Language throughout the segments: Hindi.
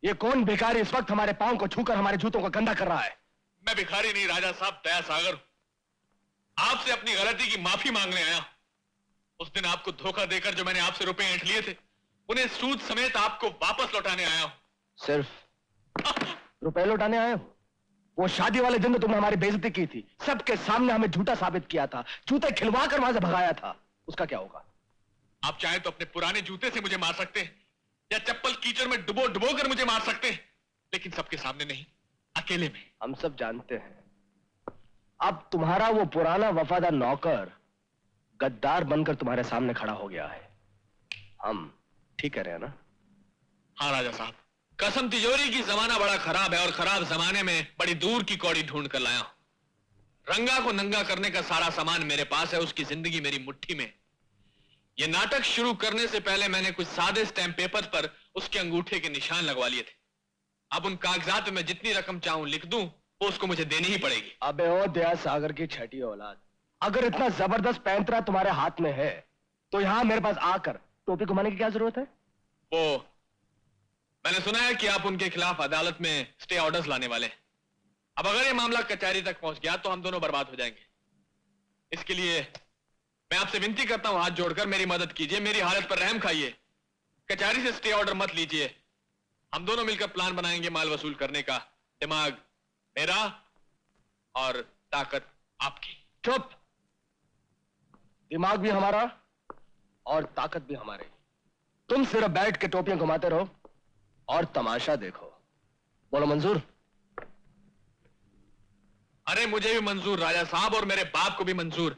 ये कौन भिखारी इस वक्त हमारे पांव को छूकर हमारे जूतों को गंदा कर रहा है? मैं भिखारी नहीं राजा साहब, दया सागर आपसे अपनी गलती की माफी मांगने आया। उस दिन आपको धोखा देकर जो मैंने आपसे रुपए ऐंठ लिए थे, उन्हें सूद समेत आपको वापस लौटाने आया हूं। सिर्फ रुपए लौटाने आए हो? वो शादी वाले दिन तो तुमने हमारी बेइज्जती की थी, सबके सामने हमें झूठा साबित किया था, जूते खिलवा कर वहां से भगाया था, उसका क्या होगा? आप चाहें तो अपने पुराने जूते से मुझे मार सकते हैं या चप्पल कीचड़ में डुबो डुबो कर मुझे मार सकते हैं, लेकिन सबके सामने नहीं, अकेले में। हम सब जानते हैं अब तुम्हारा वो पुराना वफादार नौकर गद्दार बनकर तुम्हारे सामने खड़ा हो गया है। हम ठीक कह रहे हैं ना? हाँ राजा साहब, कसम तिजोरी की जमाना बड़ा खराब है और खराब जमाने में बड़ी दूर की कौड़ी ढूंढ कर लाया हूं। रंगा को नंगा करने का सारा सामान मेरे पास है, उसकी जिंदगी मेरी मुट्ठी में। यह नाटक शुरू करने से पहले मैंने कुछ सादे स्टैम्प पेपर पर उसके अंगूठे के निशान लगवा लिए थे। अब उन कागजात में जितनी रकम चाहूं लिख दूं, वो उसको मुझे देनी ही पड़ेगी। अबे ओ दया सागर की छठी औलाद, अगर इतना जबरदस्त पैंतरा तुम्हारे हाथ में है तो यहां मेरे पास आकर टोपी घुमाने की क्या जरूरत है? वो मैंने सुना है कि आप उनके खिलाफ अदालत में स्टे ऑर्डर्स लाने वाले हैं। अब अगर ये मामला कचहरी तक पहुंच गया तो हम दोनों बर्बाद हो जाएंगे। इसके लिए मैं आपसे विनती करता हूं, हाथ जोड़कर मेरी मदद कीजिए, मेरी हालत पर रहम खाइए। कचहरी से स्टे ऑर्डर मत लीजिए, हम दोनों मिलकर प्लान बनाएंगे माल वसूल करने का। दिमाग मेरा और ताकत आपकी। चुप! दिमाग भी हमारा और ताकत भी हमारी। तुम सिर्फ बैठ के टोपियां घुमाते रहो और तमाशा देखो। बोलो मंजूर? अरे मुझे भी मंजूर राजा साहब, और मेरे बाप को भी मंजूर।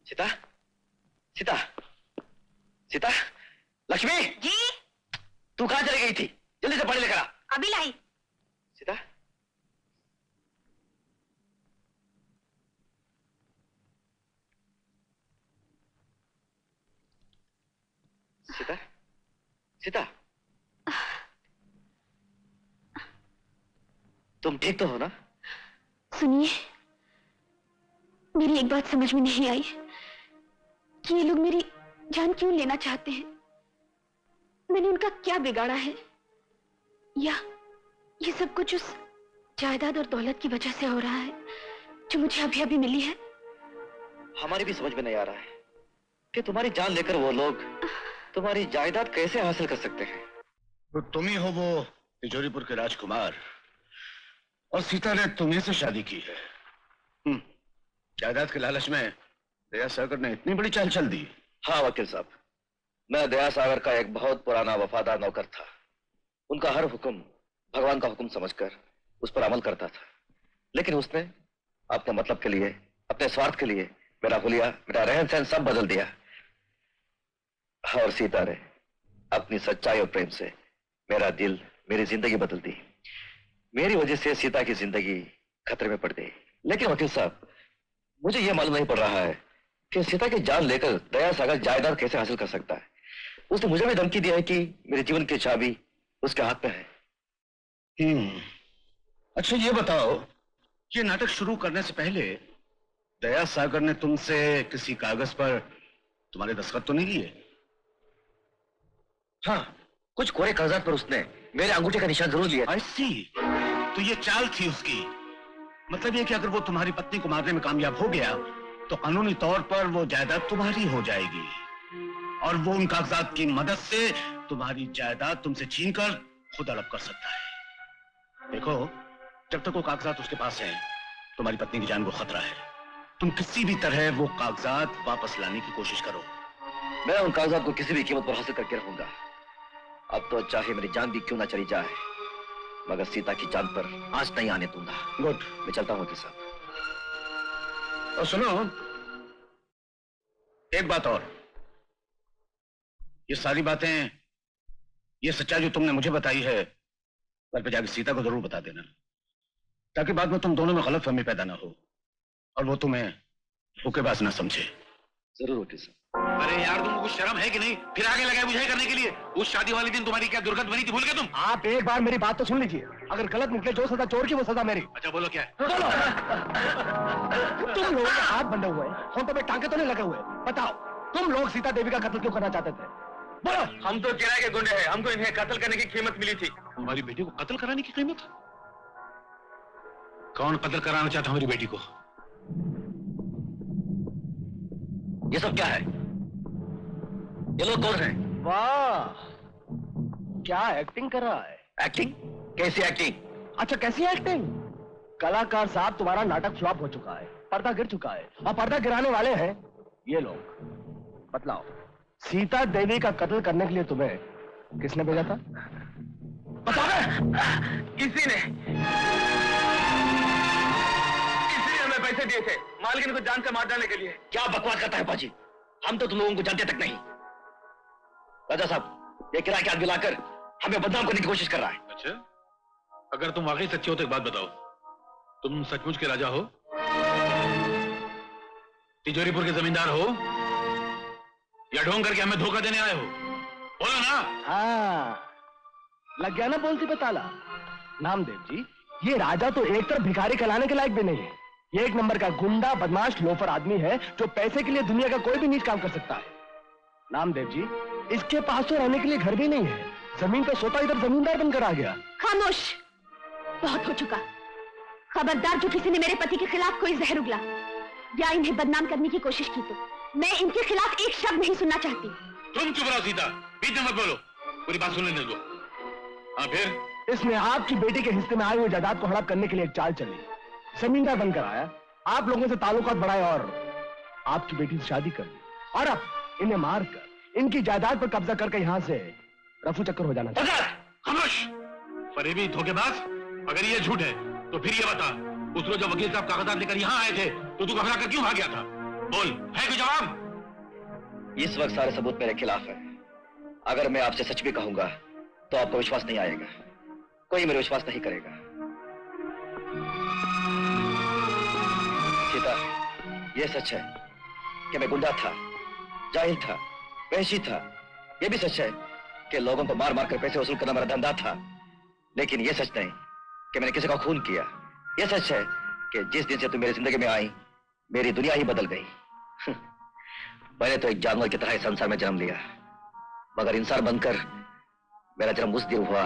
सीता, सीता, सीता, लक्ष्मी जी। तू कहां चली गई थी? जल्दी से पानी लेकर आ। अभी लाई। सीता, सीता, सीता, तुम ठीक तो हो ना? सुनिए, मेरी एक बात समझ में नहीं आई कि ये लोग मेरी जान क्यों लेना चाहते हैं। मैंने उनका क्या बिगाड़ा है, या ये सब कुछ उस जायदाद और दौलत की वजह से हो रहा है जो मुझे अभी अभी मिली है। हमारी भी समझ में नहीं आ रहा है कि तुम्हारी जान लेकर वो लोग तुम्हारी जायदाद कैसे हासिल कर सकते हैं। तो तुम ही हो वो तिजोरीपुर के राजकुमार, और सीता ने तुम्हें से शादी की है। जायदाद के लालच में दया सागर ने इतनी बड़ी चाल चल दी। हाँ वकील साहब, मैं दया सागर का एक बहुत पुराना वफादार नौकर था। उनका हर हुक्म भगवान का हुक्म समझकर उस पर अमल करता था, लेकिन उसने अपने मतलब के लिए, अपने स्वार्थ के लिए मेरा हुलिया, मेरा रहन सहन सब बदल दिया। और सीता ने अपनी सच्चाई और प्रेम से मेरा दिल, मेरी जिंदगी बदल दी। मेरी वजह से सीता की जिंदगी खतरे में पड़ गई। लेकिन वकील साहब, मुझे यह मालूम नहीं पड़ रहा है कि सीता की जान लेकर दया सागर जायदाद कैसे हासिल कर सकता है। उसने मुझे भी धमकी दिया है कि मेरे जीवन की चाबी उसके हाथ में है। अच्छा ये बताओ, ये नाटक शुरू करने से पहले दया सागर ने तुमसे किसी कागज पर तुम्हारे दस्तखत तो नहीं लिए? हाँ, कुछ कोरे कागजात पर उसने मेरे अंगूठे का निशान जरूर लिया। I see। तो ये चाल थी उसकी। मतलब ये कि अगर वो तुम्हारी पत्नी को मारने में कामयाब हो गया तो कानूनी तौर पर वो जायदाद तुम्हारी हो जाएगी, और वो उन कागजात की मदद से तुम्हारी जायदाद तुमसे छीनकर खुद हड़प कर सकता है। देखो, जब तक वो कागजात उसके पास हैं, तुम्हारी पत्नी की जान को खतरा है। तुम किसी भी तरह वो कागजात वापस लाने की कोशिश करो। मैं उन कागजात को किसी भी कीमत पर हासिल करके रहूंगा। अब तो चाहे मेरी जान भी क्यों ना चली जाए, मगर सीता की जान पर आंच नहीं आने दूंगा। गुड, मैं चलता हूँ साहब। और सुनो, एक बात और, ये सारी बातें, ये सच्चाई जो तुमने मुझे बताई है, कल पे जाकर सीता को जरूर बता देना, ताकि बाद में तुम दोनों में गलतफहमी पैदा ना हो और वो तुम्हें धोखेबाज ना समझे। जरूर वकील साहब। अरे यार, तुमको कुछ शर्म है कि नहीं? फिर आगे लगाए बुझाई करने के लिए। उस शादी वाले दिन तुम्हारी क्या दुर्गत बनी थी, भूल गए तुम? आप एक बार मेरी बात तो सुन लीजिए। अगर गलत निकले जो सजा चोर की वो सजा मेरी। अच्छा बोलो, क्या है? बोलो। तुम लोगों के हाथ बंधे हुए, होंठों में टांके तो नहीं लगे हुए? बताओ, तुम लोग सीता देवी का कत्ल क्यों करना चाहते थे? बोलो। हम तो किराए के गुंडे हैं, हमको इन्हें कत्ल करने की कीमत मिली थी। हमारी बेटी को कत्ल कराने की कीमत? कौन कत्ल कराना चाहता हमारी बेटी को? ये सब क्या है? ये लोग कौन हैं? वाह, क्या एक्टिंग कर रहा है। एक्टिंग? कैसी एक्टिंग? अच्छा, कैसी एक्टिंग? कलाकार साहब, तुम्हारा नाटक फ्लॉप हो चुका है, पर्दा गिर चुका है, और पर्दा गिराने वाले हैं ये लोग। बतलाओ, सीता देवी का कत्ल करने के लिए तुम्हें किसने भेजा था? बताओ। किसी ने हमें पैसे दिए थे मालकिन को जान से मार डालने के लिए। क्या बकवास करता है पाजी? हम तो तुम लोगों को जानते तक नहीं। राजा साहब, ये किराए के आदमी लाकर हमें बदनाम करने की कोशिश कर रहा है। अच्छा, अगर तुम वाकई सच्चे हो तो एक बात बताओ, तुम सचमुच के राजा हो? तिजोरीपुर के जमींदार हो या ढोंग करके हमें धोखा देने आए हो? बोलो ना। हाँ, लग गया ना बोलती पे ताला। नामदेव जी, ये राजा तो एक तरफ भिखारी कहलाने के लायक भी नहीं है। ये एक नंबर का गुंडा, बदमाश, लोफर आदमी है जो पैसे के लिए दुनिया का कोई भी नीच काम कर सकता है। नामदेव जी, इसके पास तो रहने के लिए घर भी नहीं है, जमीन पर सोता इधर जमींदार बनकर आ गया। खामोश, बहुत हो चुका। खबरदार, जो किसी ने मेरे पति के खिलाफ कोई जहर उगला या इन्हें बदनाम करने की कोशिश की तो मैं इनके खिलाफ एक शब्द नहीं सुनना चाहती। तुम चुप रहो सीता, बीच में मत बोलो, पूरी बात सुन लेने दो। हाँ फिर? इसने आपकी बेटी के हिस्से में आए हुए जायदाद को हड़प करने के लिए एक चाल चली। जमींदार बनकर आया, आप लोगों से ताल्लुकात बढ़ाए और आपकी बेटी से शादी कर दी, और अब इन्हें मारकर इनकी जायदाद पर कब्जा करके यहाँ से रफू चक्कर हो जाना चाहिए। खामोश! फरेबी, धोखेबाज! अगर ये झूठ है तो फिर ये बता, उस रोज जब वकील साहब कागजात लेकर यहाँ आए थे तो तू घबरा कर क्यों भाग गया था? बोल, है कोई जवाब? इस वक्त सारे सबूत मेरे खिलाफ है। अगर मैं आपसे सच भी कहूंगा तो आपको विश्वास नहीं आएगा, कोई मेरे विश्वास नहीं करेगा। सीता, यह सच है कि मैं गुंडा था, जाहिल था, वहशी था। यह भी सच है कि लोगों को मार मार कर पैसे वसूल करना मेरा धंधा था। लेकिन यह सच नहीं कि मैंने किसी का खून किया। यह सच है कि जिस दिन से तुम मेरी जिंदगी में आई, मेरी दुनिया ही बदल गई। मैंने तो एक जानवर की तरह संसार में जन्म लिया, मगर इंसान बनकर मेरा जन्म उस दिन हुआ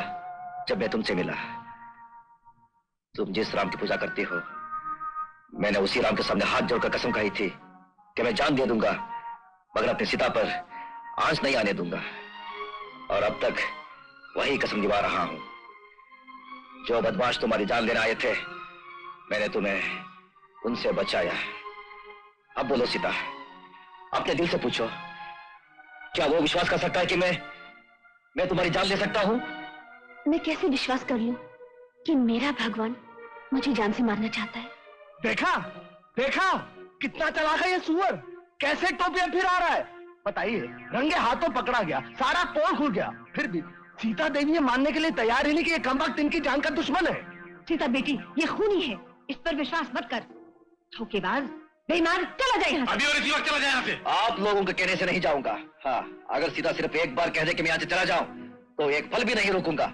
जब मैं तुमसे मिला। तुम जिस राम की पूजा करती हो, मैंने उसी राम के सामने हाथ जोड़कर कसम खाई थी कि मैं जान दे दूंगा मगर अपनी सीता पर आंच नहीं आने दूंगा, और अब तक वही कसम निभा रहा हूं। जो बदमाश तुम्हारी जान लेने आए थे, मैंने तुम्हें उनसे बचाया। अब बोलो सीता, अपने दिल से पूछो, क्या वो विश्वास कर सकता है कि मैं तुम्हारी जान ले सकता हूं? मैं कैसे विश्वास कर लूं कि मेरा भगवान मुझे जान से मारना चाहता है? देखा देखा, कितना चालाक है ये सुअर, कैसे टोपिया फिर आ रहा है। बताइए, रंगे हाथों पकड़ा गया, सारा पोल खुल गया, फिर भी सीता देवी ये मानने के लिए तैयार ही नहीं कि ये कमबख्त इनकी जान का दुश्मन है। सीता बेटी, ये खूनी है, इस पर विश्वास मत कर। धोखेबाज, बेईमान, चला जाए यहाँ से। अभी और इसी वक्त चला जाए यहाँ से। आप लोगों के कहने से नहीं जाऊंगा। हाँ, अगर सीता सिर्फ एक बार कह दे कि मैं यहाँ से चला जाऊं तो एक पल भी नहीं रुकूंगा,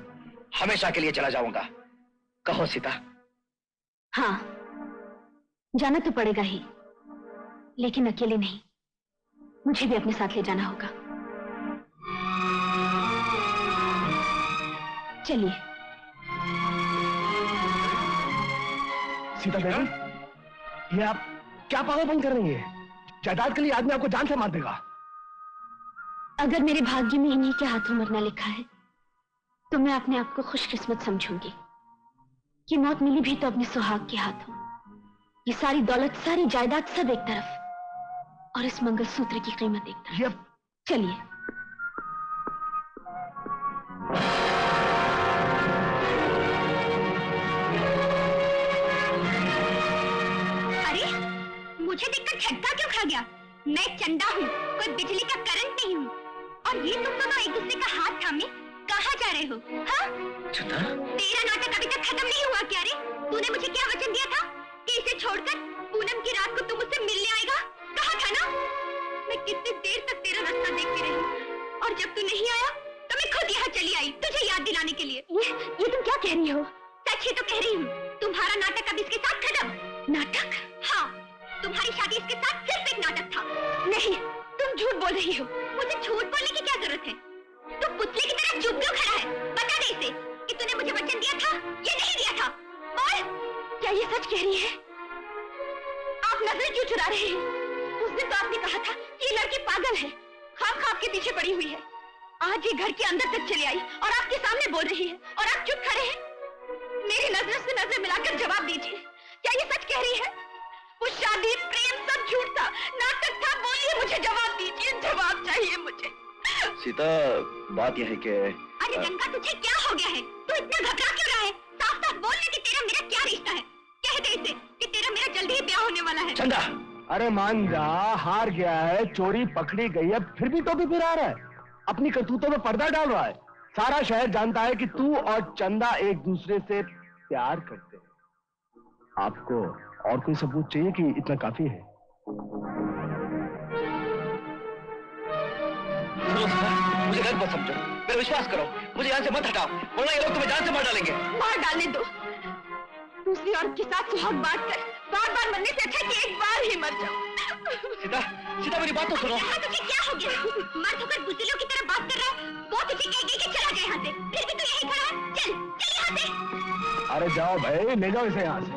हमेशा के लिए चला जाऊंगा। कहो सीता। हाँ, जाना तो पड़ेगा ही, लेकिन अकेले नहीं, मुझे भी अपने साथ ले जाना होगा। चलिए। सीता देवी, ये आप क्या पागलपन कर रही है? जायदाद के लिए आदमी आपको जान से मार देगा। अगर मेरे भाग्य में इन्हीं के हाथों मरना लिखा है तो मैं अपने आप को खुशकिस्मत समझूंगी कि मौत मिली भी तो अपने सुहाग के हाथों। ये सारी दौलत, सारी जायदाद सब एक तरफ और इस मंगलसूत्र की कीमत एक तरफ। चलिए। अरे, मुझे देखकर झटका क्यों खा गया? मैं चंदा हूँ, कोई बिजली का करंट नहीं हूँ। और ये तुम दोनों एक दूसरे का हाथ थामे कहाँ जा रहे हो? हाँ? चंदा, तेरा नाटक अभी तक खत्म नहीं हुआ क्या रे? तूने मुझे क्या वचन दिया था कि इसे छोड़कर पूनम की रात को तू मुझसे मिलने आएगा? कहा था ना? मैं कितनी देर तक तेरा रास्ता देखती रही और जब तू नहीं आया तो मैं खुद यहाँ चली आई तुझे याद दिलाने के लिए। ये तुम क्या कह रही हो? सच ही तो कह रही हूँ। तुम्हारा नाटक अब इसके साथ खत्म। नाटक? हाँ, तुम्हारी शादी इसके साथ सिर्फ एक नाटक था। नहीं, तुम झूठ बोल रही हो। मुझे झूठ बोलने की क्या जरूरत है? तू पुतले की तरह चुप क्यों खड़ा है? बता दे इसे कि तूने मुझे वचन दिया था या नहीं दिया था। बोल, क्या ये सच कह रही है? आप नजरें क्यों चुरा रहे हैं? उस दिन तो आपने कहा था कि ये लड़की पागल है, ख्वाब के पीछे पड़ी हुई है। आज ये घर के अंदर तक चली आई और आपके सामने बोल रही है और आप चुप खड़े हैं। मेरी नजरों से नजर मिलाकर जवाब दीजिए, क्या ये सच कह रही है? वो शादी, प्रेम सब झूठ था, नाटक था। बोलिए, मुझे जवाब दीजिए, जवाब चाहिए मुझे। सीता, बात यह है कि अरे गंगा, तुझे क्या हो गया है? तू इतना घबरा क्यों रहा है? साफ साफ बोल कि तेरा मेरा क्या रिश्ता है। कह दे इसे कि तेरा मेरा जल्दी ही ब्याह होने वाला है। चंदा, अरे मान जा, हार गया है, चोरी पकड़ी गई है, फिर भी तो भी फिर आ रहा है, अपनी करतूतों में पर्दा डाल रहा है। सारा शहर जानता है कि तू और चंदा एक दूसरे से प्यार करते हैं। आपको और कोई सबूत चाहिए कि इतना काफी है? सुनो सीता, मुझे गलत मत समझो, मेरा विश्वास करो, मुझे यहाँ से मत हटाओ, वरना ये लोग तुम्हें जान से मार डालेंगे। मार डालने दो। दूसरी औरत के साथ सुहाग बांट कर बार मरने से अच्छा कि एक बार ही मर जाओ। सीता, सीता, मेरी बात तो सुनो। यहाँ तुझे क्या हो गया? मर्द होकर बुजुर्गों की तरह बात कर रहा है। वो तुझे कह गई कि चला जाए यहाँ से, फिर भी तू यहीं खड़ा है। चल चल यहाँ से। अरे जाओ भाई, ले जाओ इसे यहाँ से।